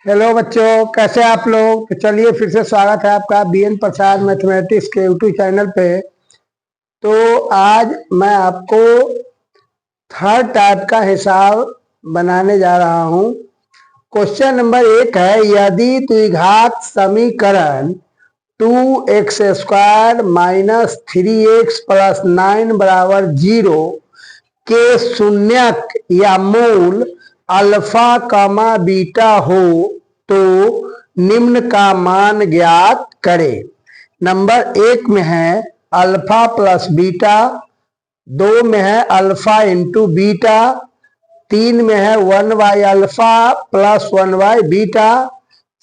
Hello बच्चों, कैसे आप लोग। तो चलिए फिर से स्वागत है आपका बीएन प्रसाद मैथमेटिक्स के यूट्यूब चैनल पे। तो आज मैं आपको थर्ड टाइप का हिसाब बनाने जा रहा हूँ। क्वेश्चन नंबर 1 है, यदि द्विघात समीकरण 2x² माइनस 3x प्लस 9 बराबर 0 के शून्यक या मूल अल्फा कामा बीटा हो तो निम्न का मान ज्ञात करें। नंबर 1 में है अल्फा प्लस बीटा, 2 में है अल्फा इंटू बीटा, 3 में है 1 by alpha plus 1 by beta,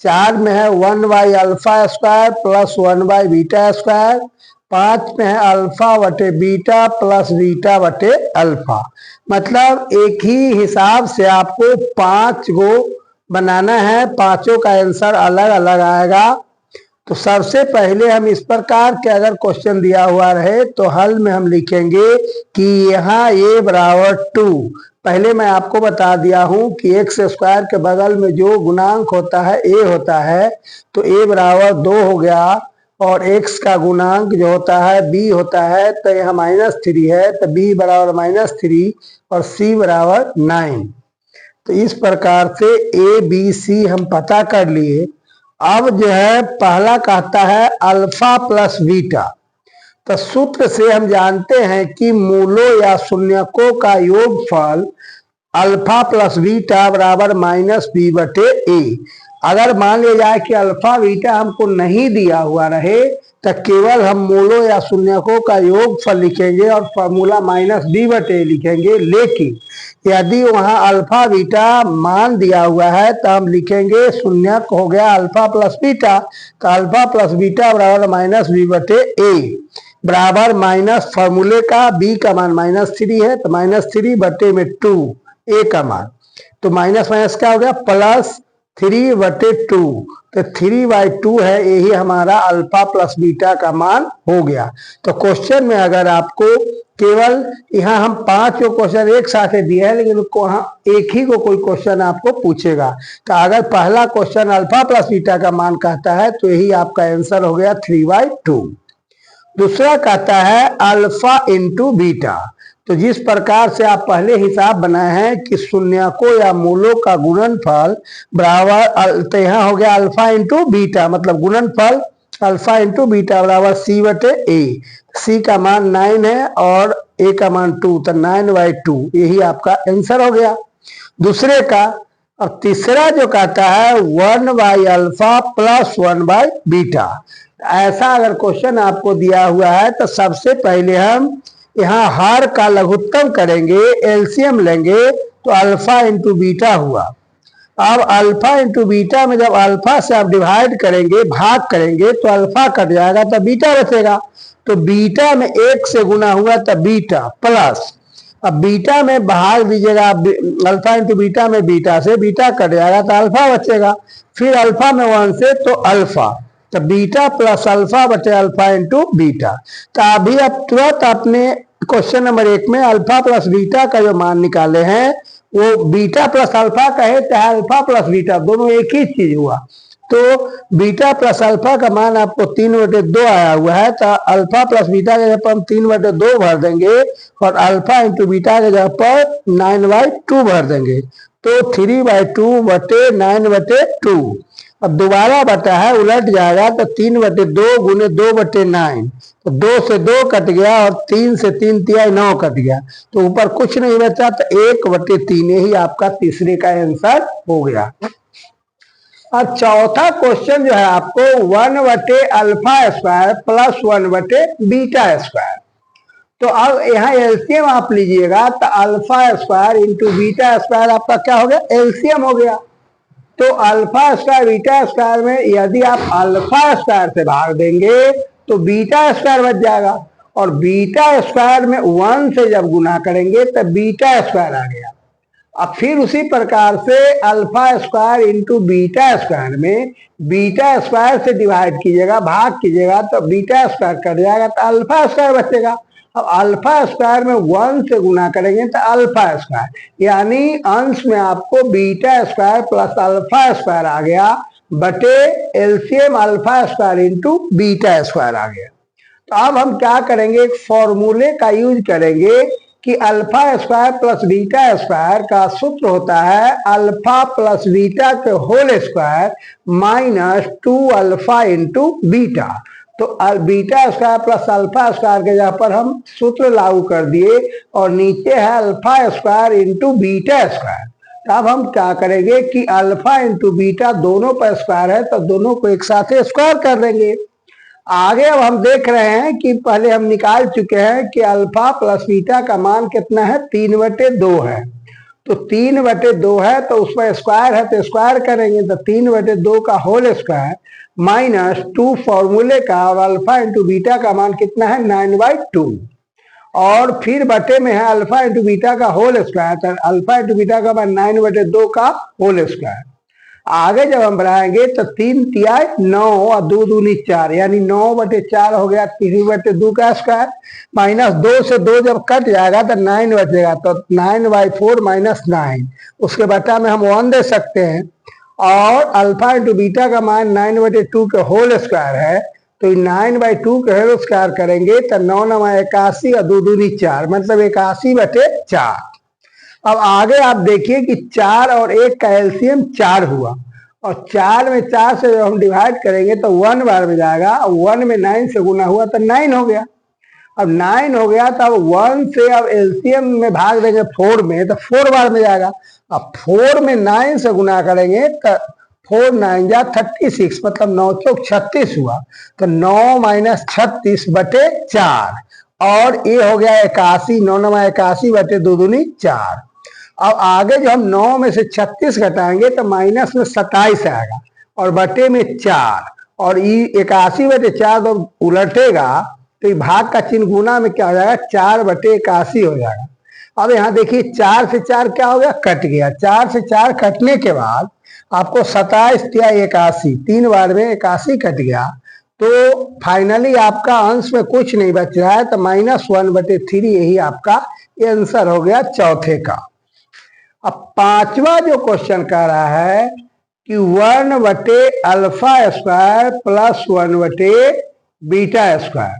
4 में है 1 by alpha square plus 1 by beta square, 5 में है अल्फा बटे बीटा प्लस बीटा बटे अल्फा। मतलब एक ही हिसाब से आपको 5 गो बनाना है, पांचों का आंसर अलग अलग आएगा। तो सबसे पहले हम इस प्रकार के अगर क्वेश्चन दिया हुआ रहे तो हल में हम लिखेंगे कि यहाँ a बराबर 2। पहले मैं आपको बता दिया हूं कि एक्स स्क्वायर के बगल में जो गुणांक होता है a होता है, तो a बराबर 2 हो गया, और x का गुणांक जो होता है b होता है, तो यहाँ -3 है, तो b बराबर -3 और c बराबर 9। तो इस प्रकार से ए बी सी हम पता कर लिए। अब जो है पहला कहता है अल्फा प्लस बीटा। तो सूत्र से हम जानते हैं कि मूलों या शून्यकों का योगफल अल्फा प्लस बीटा बराबर -b बटे ए। अगर मान लिया जाए कि अल्फा बीटा हमको नहीं दिया हुआ रहे तो केवल हम मूलों या शून्यकों का योगफल लिखेंगे और फॉर्मूला -b बटे लिखेंगे। लेकिन यदि वहां अल्फा बीटा मान दिया हुआ है तो हम लिखेंगे शून्यक हो गया अल्फा प्लस बीटा, तो अल्फा प्लस बीटा बराबर -b बटे ए बराबर माइनस फॉर्मूले का b का मान -3 है, तो -3 बटे में 2 a का मान, तो माइनस माइनस क्या हो गया +3 बटे 2, तो 3/2 है, यही हमारा अल्फा प्लस बीटा का मान हो गया। तो क्वेश्चन में अगर आपको केवल यहाँ हम 5 क्वेश्चन एक साथ दिए हैं, लेकिन वहाँ एक ही को कोई क्वेश्चन आपको पूछेगा, तो अगर पहला क्वेश्चन अल्फा प्लस बीटा का मान कहता है तो यही आपका आंसर हो गया 3/2। दूसरा कहता है अल्फा इंटू बीटा। तो जिस प्रकार से आप पहले हिसाब बनाए हैं कि शून्यकों या मूलों का गुणनफल बराबर, तो यहाँ हो गया अल्फा इंटू बीटा, मतलब गुणनफल अल्फा इंटू बीटा बराबर c बटे ए। c का मान 9 है और a का मान 2, तो 9/2 यही आपका आंसर हो गया दूसरे का। और तीसरा जो कहता है 1 by alpha plus 1 by beta. ऐसा अगर क्वेश्चन आपको दिया हुआ है तो सबसे पहले हम यहाँ हर का लघुत्तम करेंगे, एलसीएम लेंगे, तो अल्फा इंटू बीटा हुआ। अब अल्फा इंटू बीटा में जब अल्फा से आप डिवाइड करेंगे, भाग करेंगे, तो अल्फा कट जाएगा तो बीटा बचेगा। तो बीटा में 1 से गुना हुआ तो बीटा प्लस, अब बीटा में भाग दीजिएगा, अल्फा इंटू बीटा में बीटा से बीटा कट जाएगा तो अल्फा बचेगा, फिर अल्फा में 1 से तो अल्फा, तो बीटा प्लस अल्फा बटे अल्फा इंटू बीटा। तो अभी अब तुरंत अपने क्वेश्चन नंबर 1 में अल्फा प्लस बीटा का जो मान निकाले हैं वो बीटा प्लस अल्फा कहे चाहे अल्फा प्लस बीटा, दोनों एक ही चीज हुआ। तो बीटा प्लस अल्फा का मान आपको 3/2 आया हुआ है, तो अल्फा प्लस बीटा के जगह पर हम 3/2 भर देंगे और अल्फा इंटू बीटा के जगह पर 9/2 भर देंगे, तो 3/2 बटे 9/2। अब दोबारा बटा है उलट जाएगा, तो 3/2 गुने 2/9, तो 2 से 2 कट गया और 3 से 3 तिहाई 9 कट गया, तो ऊपर कुछ नहीं बचा, तो 1/3 ही आपका तीसरे का आंसर हो गया। अब चौथा क्वेश्चन जो है आपको 1/अल्फा स्क्वायर प्लस 1/बीटा स्क्वायर। तो अब यहाँ एलसीएम आप लीजिएगा, तो alpha square into beta square आपका क्या हो गया, एलसीएम हो गया। तो अल्फा स्क्वायर बीटा स्क्वायर में यदि आप अल्फा स्क्वायर से भाग देंगे तो बीटा स्क्वायर बच जाएगा, और बीटा स्क्वायर में 1 से जब गुना करेंगे तो बीटा स्क्वायर आ गया। अब फिर उसी प्रकार से alpha square into beta square में बीटा स्क्वायर से डिवाइड कीजिएगा, भाग कीजिएगा, तो बीटा स्क्वायर कट जाएगा तो अल्फा स्क्वायर बचेगा। अब अल्फा स्क्वायर में 1 से गुना करेंगे तो अल्फा स्क्वायर, यानी अंश में आपको beta square plus alpha square आ गया बटे LCM alpha square into beta square आ गया। तो अब हम क्या करेंगे, एक फॉर्मूले का यूज करेंगे कि alpha square plus beta square का सूत्र होता है अल्फा प्लस बीटा के whole square minus 2 alpha into beta. तो beta square plus alpha square के जगह पर हम सूत्र लागू कर दिए और नीचे है alpha square into beta square. तो अब हम क्या करेंगे कि अल्फा इंटू बीटा दोनों पर स्क्वायर है तो दोनों को एक साथ स्क्वायर कर देंगे। आगे अब हम देख रहे हैं कि पहले हम निकाल चुके हैं कि अल्फा प्लस बीटा का मान कितना है, 3/2 है। तो 3/2 है तो उसमें स्क्वायर है तो स्क्वायर करेंगे तो 3/2 का होल स्क्वायर माइनस 2 फॉर्मूले का, और अल्फा इंटू बीटा का मान कितना है 9/2, और फिर बटे में है अल्फा इंटू बीटा का होल स्क्वायर, तो अल्फा इंटू बीटा का मान 9/2 का होल स्क्वायर। आगे जब हम बढ़ाएंगे तो 3 तिया 9 और 2 दूनी 4, यानी 9/4 हो गया 3/2 का स्क्वायर, माइनस 2 से 2 जब कट जाएगा तो 9 बचेगा, तो 9/4 माइनस 9, उसके बटा में हम 1 दे सकते हैं, और अल्फा इंटू बीटा का मान 9/2 के होल स्क्वायर है, तो 9/2 के होल स्क्वायर करेंगे तो 9 9 81 और 2 दूनी 4, मतलब 81/4। अब आगे आप देखिए कि 4 और 1 का एलसीएम 4 हुआ, और 4 में 4 से जब हम डिवाइड करेंगे तो 1 बार में जाएगा, और 1 में 9 से गुना हुआ तो 9 हो गया। अब 9 हो गया तो अब 1 से अब एलसीएम में भाग देंगे 4 में तो 4 बार में जाएगा। अब 4 में 9 से गुना करेंगे तो 4 9 जा 36, मतलब 9 चौक 36 हुआ, तो 9 - 36/4, और ये हो गया 81, 9 9 81/2 दूनी 4। अब आगे जो हम 9 में से 36 घटाएंगे तो माइनस में 27 आएगा, और बटे में 4, और ये 81/4 तो उलटेगा तो ये भाग का चिन्ह गुना में क्या हो जाएगा 4/81 हो जाएगा। अब यहाँ देखिए 4 से 4 क्या हो गया, कट गया। 4 से 4 कटने के बाद आपको 27 या 81, 3 बार में 81 कट गया, तो फाइनली आपका अंश में कुछ नहीं बच रहा है, तो -1/3 यही आपका आंसर हो गया चौथे का। अब पांचवा जो क्वेश्चन कह रहा है कि 1/अल्फा स्क्वायर प्लस 1/बीटा स्क्वायर,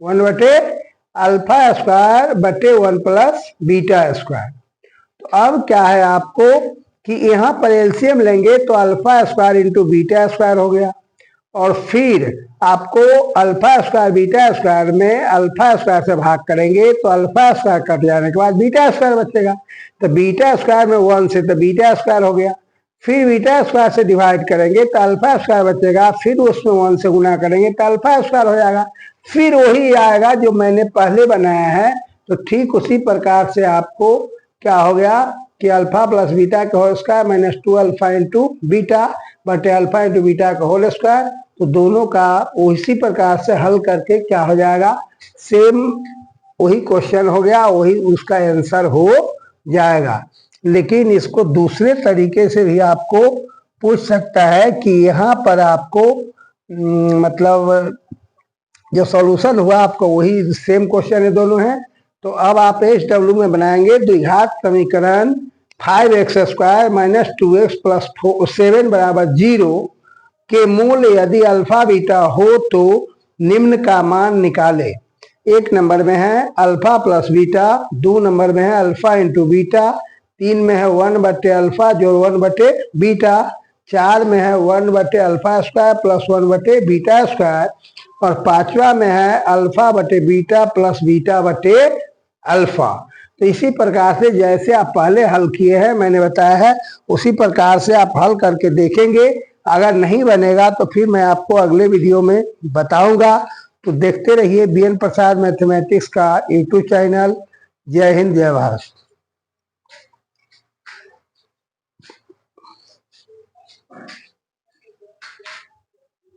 1/अल्फा स्क्वायर बटे 1 प्लस बीटा स्क्वायर। तो अब क्या है आपको कि यहाँ पर एलसीएम लेंगे तो alpha square into beta square हो गया, और फिर आपको अल्फा स्क्वायर बीटा स्क्वायर में अल्फा स्क्वायर से भाग करेंगे तो अल्फा स्क्वायर कट जाने के बाद बीटा स्क्वायर बचेगा, तो बीटा स्क्वायर में 1 से तो बीटा स्क्वायर हो गया, फिर बीटा स्क्वायर से डिवाइड करेंगे तो अल्फा स्क्वायर बचेगा, फिर उसमें 1 से गुना करेंगे तो अल्फा स्क्वायर हो जाएगा, फिर वही आएगा जो मैंने पहले बनाया है। तो ठीक उसी प्रकार से आपको क्या हो गया कि अल्फा प्लस बीटा का whole square minus 2 alpha into beta बटे अल्फा इंटू बीटा का होल स्क्वायर, तो दोनों का उसी प्रकार से हल करके क्या हो जाएगा, सेम वही क्वेश्चन हो गया, वही उसका आंसर हो जाएगा। लेकिन इसको दूसरे तरीके से भी आपको पूछ सकता है कि यहाँ पर आपको मतलब जो सॉल्यूशन हुआ आपको वही सेम क्वेश्चन है, दोनों हैं। तो अब आप HW में बनाएंगे द्विघात समीकरण 5x² माइनस 2x प्लस 7 बराबर 0 के मूल यदि अल्फा बीटा हो तो निम्न का मान निकाले। 1 नंबर में है अल्फा प्लस बीटा, 2 नंबर में है अल्फा इंटू बीटा, 3 में है 1/अल्फा जो 1/बीटा, 4 में है 1/अल्फा स्क्वायर प्लस 1/बीटा स्क्वायर, और 5वां में है अल्फा बटे बीटा प्लस बीटा बटे अल्फा। तो इसी प्रकार से जैसे आप पहले हल किए हैं मैंने बताया है उसी प्रकार से आप हल करके देखेंगे। अगर नहीं बनेगा तो फिर मैं आपको अगले वीडियो में बताऊंगा। तो देखते रहिए BN प्रसाद मैथमेटिक्स का YouTube चैनल। जय हिंद, जय भारत।